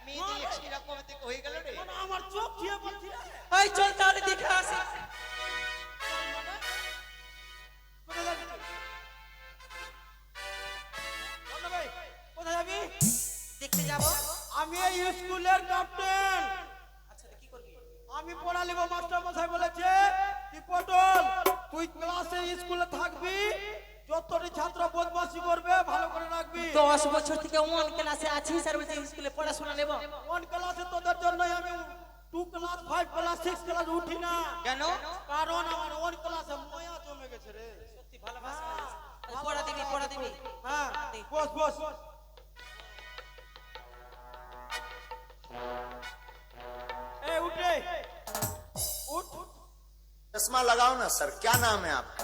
মেয়েদের এরকম থেকে হয়ে গেল রে। আমার চোখ দিয়ে বলছি এই চল তাহলে দেখে আসি। কোথায় যাবি? দেখতে যাব। আমি এই স্কুলের ক্যাপ্টেন। আচ্ছা কি করবি? আমি পড়া লিব, মাস্টার মশাই বলেছে কি পটল তুই ক্লাসে স্কুলে থাকবি, যতটি ছাত্র বদমাশি করবে ভালো করে রাখবি। 10 বছর থেকে ওয়ান ক্লাসে আছি স্যার, বলছে স্কুলে পড়াশোনা নেব। কোন ক্লাসে তোদের জন্যই আমি 2 ক্লাস 5 ক্লাস 6 ক্লাস উঠি না। কেন? কারণ আমার ওন ক্লাসে ময়া জমে গেছে রে। সত্যি ভালোবাসা। পড়া দিবি, পড়া দিবি। হ্যাঁ বস বস। ए उठ रे उठ। चश्मा लगाओ ना सर, क्या नाम है आपका?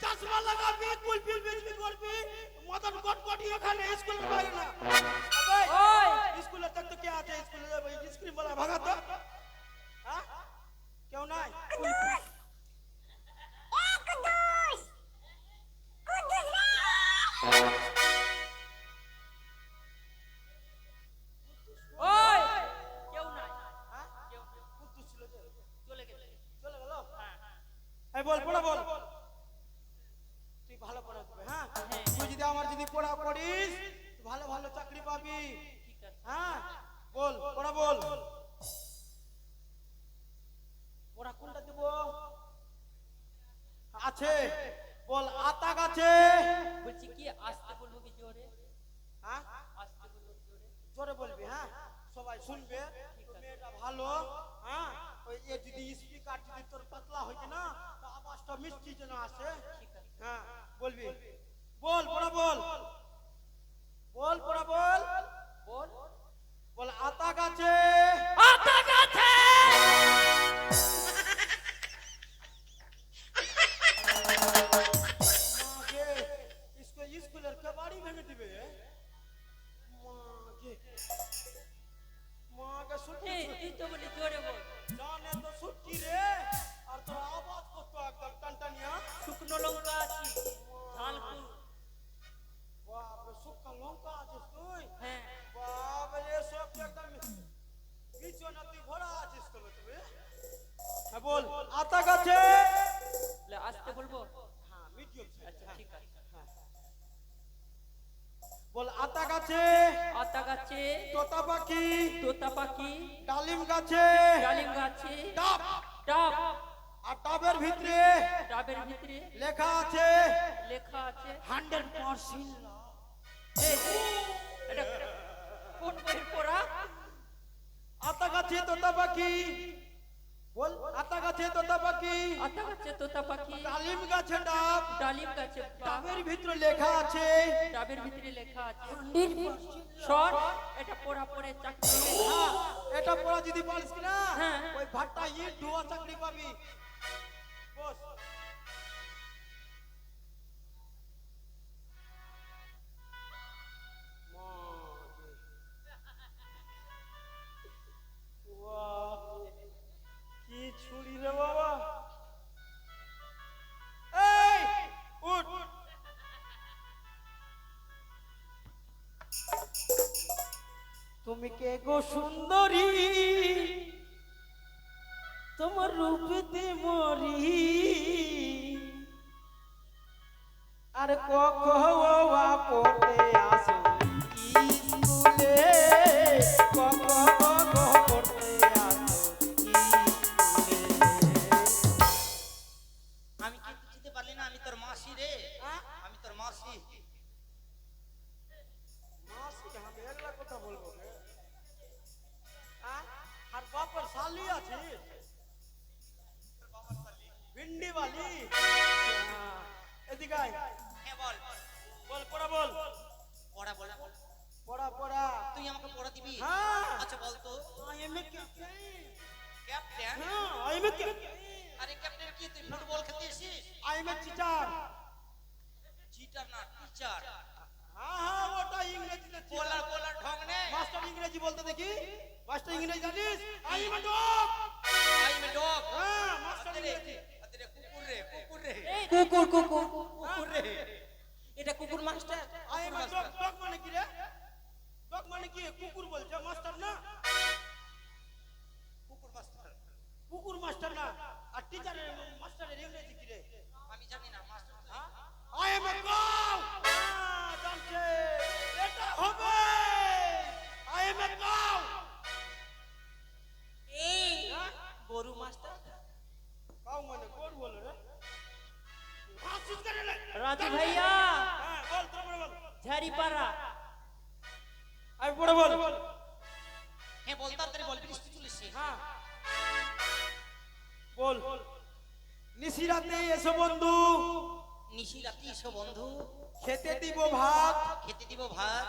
चश्मा लगा बिल्कुल बिल्कुल করবি মদন গটগটি এখানে স্কুলের বাইরে না। ওই স্কুলে তক তো কি আছে? স্কুলে স্ক্রিন বলা ভাগা তো হ্যাঁ কেউ নাই। ওই কেউ নাই। হ্যাঁ কুত্তু ছিল যে চলে গেছে। চলে গেল। এই বল পড়া বল। তুই ভালো পড়া দিবে হ্যাঁ। তুই যদি আমার যদি পড়া পড়িস ভালো ভালো চাকরি পাবি। ঠিক আছে। হ্যাঁ বল পড়া বল। পড়া কোনটা দেব? আছে বল। আতা গাছে। বলছি কি আসতে বলবো কি জোরে? হ্যাঁ আসতে বলবো কি জোরে? জোরে বলবি হ্যাঁ, সবাই শুনবে। তোর মেয়েটা ভালো হ্যাঁ। ওই এ যদি স্পিকার যদি তোর পাতলা হইছে না তো আওয়াজটা মিষ্টি যেন আসে। হ্যাঁ বলবি বল পড়া বল। বল পড়া বল। বল। বল আতা গাছে। আতা গাছে। মাগে স্কুলের কবাড়ি ভেঙে দিবে। মাগে শুনতে এই তুই তো বলি জোরে বল। জানে তো ছুটি রে। আর তোর আওয়াজ কত একদম টানটানিয়া। শুকনো লঙ্কা আছে, ঝালকুল। বাপ রে শুকনো লঙ্কা আছিস তুই? হ্যাঁ। বাপ রে সব একদম বিছানাতে ভরা আছিস তো তুই। হ্যাঁ বল আতা গাছে। বলে আসতে বলবো? হ্যাঁ মিডিয়াম আচ্ছা ঠিক আছে। বল আতা গাছে। আতা গাছে। তোতা পাখি। তোতা পাখি। ডালিম গাছে। ডালিম গাছে। ডাব। ডাব। আর ডাবের ভিতরে ডাবের ভিতরে লেখা আছে লেখা আছে 100% এই, এটা কোন বইয়ের পড়া? আতা গাছে তোতা পাখি। বল আতা গাছে তোতা পাখি। আতা গাছে তোতা পাখি। ডালিম গাছে ডাব। ডালিম গাছে ডাব। ডাবের ভিতরে লেখা আছে ডাবের ভিতরে লেখা আছে শর্ট। এটা পড়া পড়ে চাকরি হবে। হ্যাঁ, এটা পড়া যদি পারিস না হ্যাঁ। ওই ভাট্টা ইট ধোয়া চাকরি পাবি। বস কি ছুরি রে বাবা। এই উঠ। তুমি কে গো সুন্দরী, তোমার রূপেতে মরি। আর কখোয়া পড়তে আসো স্কুলে, কখো পড়তে আসো স্কুলে। আমি কি বুঝতে পারলি না? আমি তোর মাসি রে। আমি তোর মাসি। মাসি আমি একলা কথা বলবো রে। আর বাপের শালি আছে ভিন্ডি বালি। এদিকে আয়। হ্যাঁ বল। বল পড়া বল। পড়া বল। পড়া পড়া। তুই আমাকে পড়া দিবি? হ্যাঁ আচ্ছা বল তো। I M a captain. Captain? হ্যাঁ আই এম এ ক্যাপ্টেন। আরে ক্যাপ্টেন কি তুই ফুটবল খেলতে এসেছিস? I M a teacher. Cheater না টিচার। হ্যাঁ হ্যাঁ ওটা ইংরেজিতে বলার বলার ঢং নেই। মাস্টার ইংরেজি বলতে দেখি। মাস্টার ইংরেজি জানিস? I M a dog. I M a dog. হ্যাঁ মাস্টার ইংরেজি। আরে কুকুর রে, কুকুর রে। এই কুকুর কুকুর কুকুর রে। এটা কুকুর master. I M a dog. Dog মানে কি রে? টক মানে কি কুকুর বলছে মাস্টার না কুকুর মাস্টার। কুকুর মাস্টার না আর টিচারের মাস্টারের ইংরেজি কি রে আমি জানি না মাস্টার তো জানি। আই এম এ কাউ জানছে এটা হবে আই এম এ কাউ এই গরু মাস্টার কাউ মানে গরু বলে রে হাসিস করে রে রাজু ভাইয়া হ্যাঁ বল তোর বল ঝাড়িপাড়া আই বড় বল হ্যাঁ বল তাড়াতাড়ি বল, বৃষ্টি চলেছে। হ্যাঁ বল নিশিরাতে এসো বন্ধু নিশি রাতি এসো বন্ধু, খেতে দিব ভাত খেতে দিব ভাত।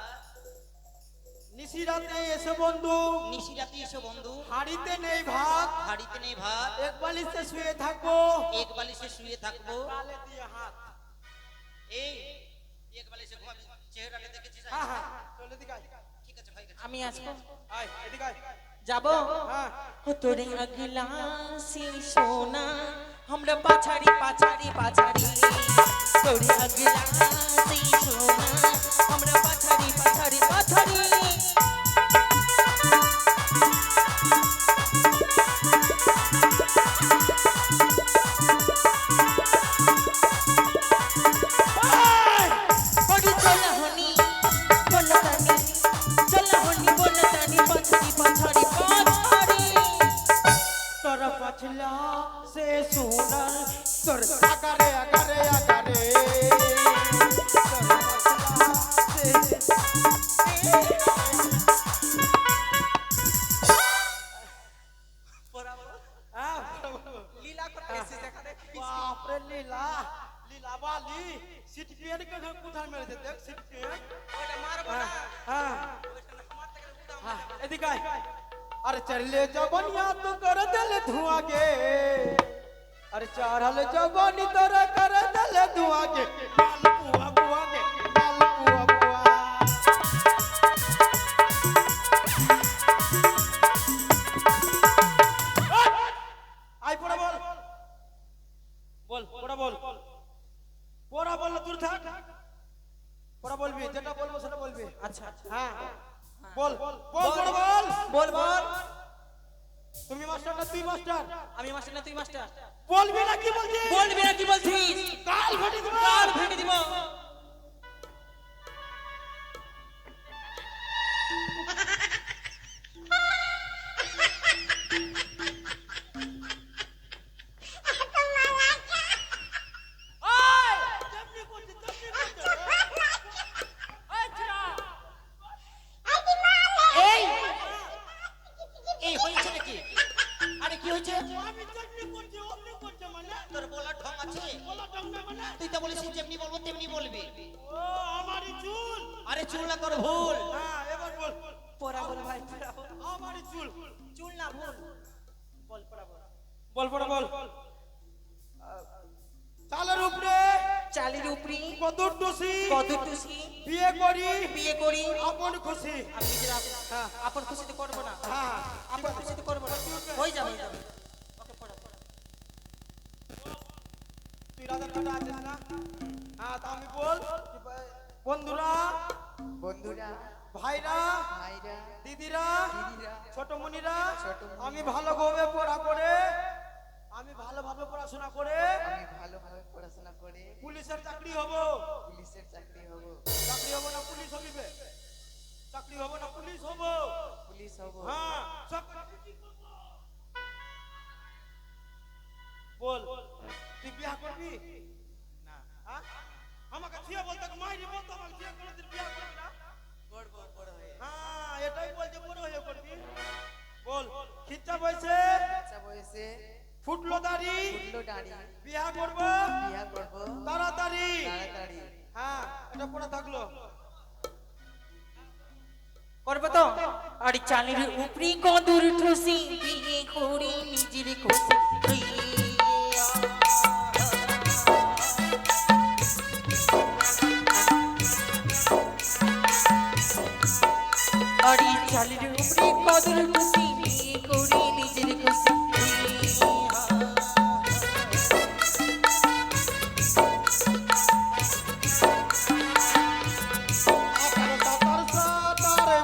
নিশিরাতে এসো বন্ধু নিশি রাতি এসো বন্ধু, হাড়িতে নেই ভাত হাড়িতে নেই ভাত। এক বালিশে শুয়ে থাকবো এক বালিশে শুয়ে থাকবো। গালে দিয়ে হাত এই এক বালিশে ঘুমাবি, চেহারাটা দেখেছিস? হ্যাঁ হ্যাঁ চল এদিকে আয় ঠিক আছে ভাই, ঠিক আছে। আমি আসবো আয় এদিকে আয় যাবো হ্যাঁ ও তোরে আগলা সে সোনা আমরা পাছাড়ি পাছাড়ি পাছাড়ি তোরে আগলা সে সোনা আমরা পাছাড়ি পাছাড়ি পাছাড়ি ওরে চলা হনি বনতানি চলা হনি বনতানি পাছাড়ি পাছাড়ি পাছাড়ি তোর পছলা সে সুন্দর তোর আগারে আগারে আগারে তোর পছলা সে হ্যাঁ লীলা করতে এসেছিস এখানে বাপ রে লীলা লীলা বালি সিট পিয়ার কে কোথায় মেরে দে দেখ সিট পিয়ার ওটা মারবো না হ্যাঁ ওটা মারতে গেলে উদাম हाँ, एदिके आय। अरे चढ़ले जबनिया तू कर दिल धुआं गे अरे चढ़ल जबनी तोरा कर दिल धुआं गे माल पुआ पुआ गे माल पुआ पुआ आई पोड़ा बोल पोड़ा बोल पोड़ा बोल दूर থাক পোড়া বলবি যেটা বলবো সেটা বলবি আচ্ছা আচ্ছা হ্যাঁ বল বল বল বল বল বল তুমি মাস্টার না তুই মাস্টার আমি মাস্টার না তুই মাস্টার বলবি না কি বলছিস বলবি না কি বলছিস কাল ফেটে দিব কাল ভেঙে দিব তেমনি করছিস, তেমনি করছিস। এই এই হয়েছে নাকি? আরে কি হয়েছে? আমি তেমনি করছি, অমনি করছে মানে? তোর বলার ঢং আছে? বলা ঢং না মানে? তুই তো বলেছিস যেমনি বলবো তেমনি বলবি। ও, আমারই চুল। আরে চুল না তোর ভুল। হ্যাঁ, এবার বল। পোড়া বল ভাই পোড়া বল আমারই চুল। চুল না ভুল বল পোড়া বল বল, বল, বল। চালের উপরে চালের উপরি কদর টুসি কত টুসি বিয়ে করি বিয়ে করি আপন খুশি আমি নিজের আপন খুশিতে করবো না হ্যাঁ আপন খুশিতে করবো না হয়ে যাবে ওকে পড়া পড়া তুই রাজার কাটা আছিস না হ্যাঁ তা আমি বল বন্ধুরা বন্ধুরা ভাইরা ভাইরা দিদিরা দিদিরা ছোট মুনিরা ছোট মুনিরা, আমি ভালোভাবে পড়া করে আমি ভালোভাবে পড়াশোনা করে আমি ভালোভাবে পড়াশোনা করে পুলিশের চাকরি হব পুলিশের চাকরি হব চাকরি হব না পুলিশ হবিবে চাকরি হব না পুলিশ হব পুলিশ হব হ্যাঁ চাকরি কি করব? বল তুই বিয়া করবি না হ্যাঁ আমাকে থিয়া বলতে মাইরি বলতো আমাকে থিয়া কোনদিন বিয়া করবি না করব বড় হয়ে হ্যাঁ এটাই বলছে বড় হয়ে করবি বল খিচ্চা বয়সে আচ্ছা বয়সে ফুটলো দাড়ি ফুটলো দাড়ি বিয়া করব বিয়া করব তাড়াতাড়ি তাড়াতাড়ি হ্যাঁ এটা পড়ে থাকলো করবো তো আরে চালের উপরি কদর ঠুসি বিয়ে করি নিজের খুশি আরে চালের উপরি কদর ঠুসি বিয়ে করি নিজের খুশি আকার সাতার সাতারে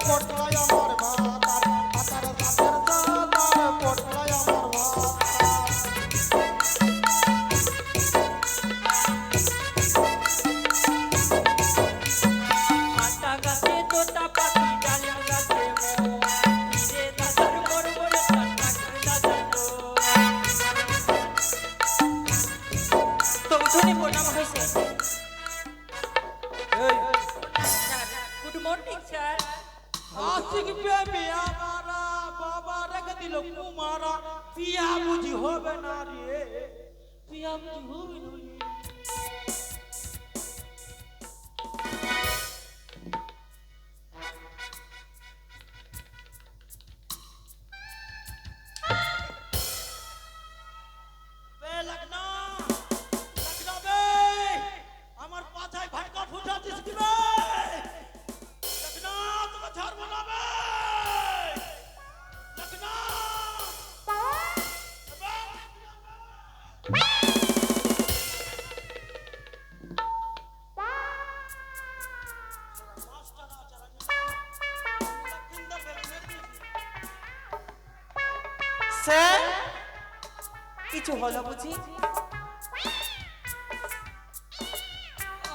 শিখবে বিয়া মারা, বাবা রেখে দিল কুমারা, বিয়া বুঝি হবে না রে, বিয়া বুঝি হবে না রে। বে লগনা, লগনা বে, আমার পাছায় ভাটকা ফুটাচ্ছিস কি বে? লগনা, তোকে ছাড়বো না বে। লগনা, স্যার কিছু হলো বুঝি?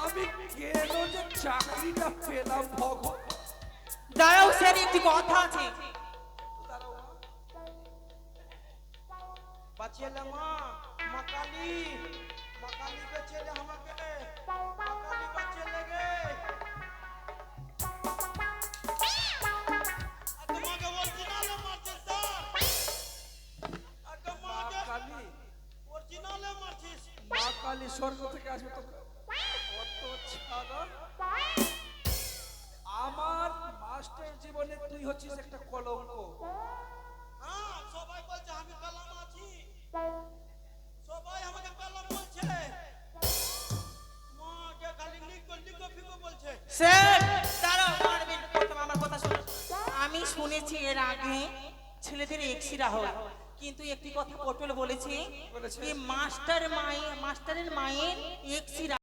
আমি কেন যে চাকরিটা পেলাম ভগবান। দাঁড়াও স্যার, একটি কথা আছে। বাঁচিয়ে মা, মা কালী, মা কালী বাঁচিয়ে আমাকে, মা কালী বাঁচিয়ে লেগে। আগে মাকে অরিজিনালে মারছিস স্যার, আগে মাকে কালী অরিজিনালে মারছিস। মা কালী স্বর্গ থেকে আসবে তো কত ছাড়া। আমার মাস্টার জীবনে তুই হচ্ছিস একটা কলঙ্ক। হ্যাঁ, সবাই বলছে আমি কালাম আছি, সবাই আমাকে কালাম বলছে, মাকে খালি লিখো লিখো ফিকো বলছে। স্যার দাঁড়াও, মারবেন প্রথমে আমার কথা শুনুন। আমি শুনেছি এর আগে ছেলেদের এক্সিরা হয়, কিন্তু একটি কথা পটল বলেছে যে মাস্টারের মায়ের এক্সিরা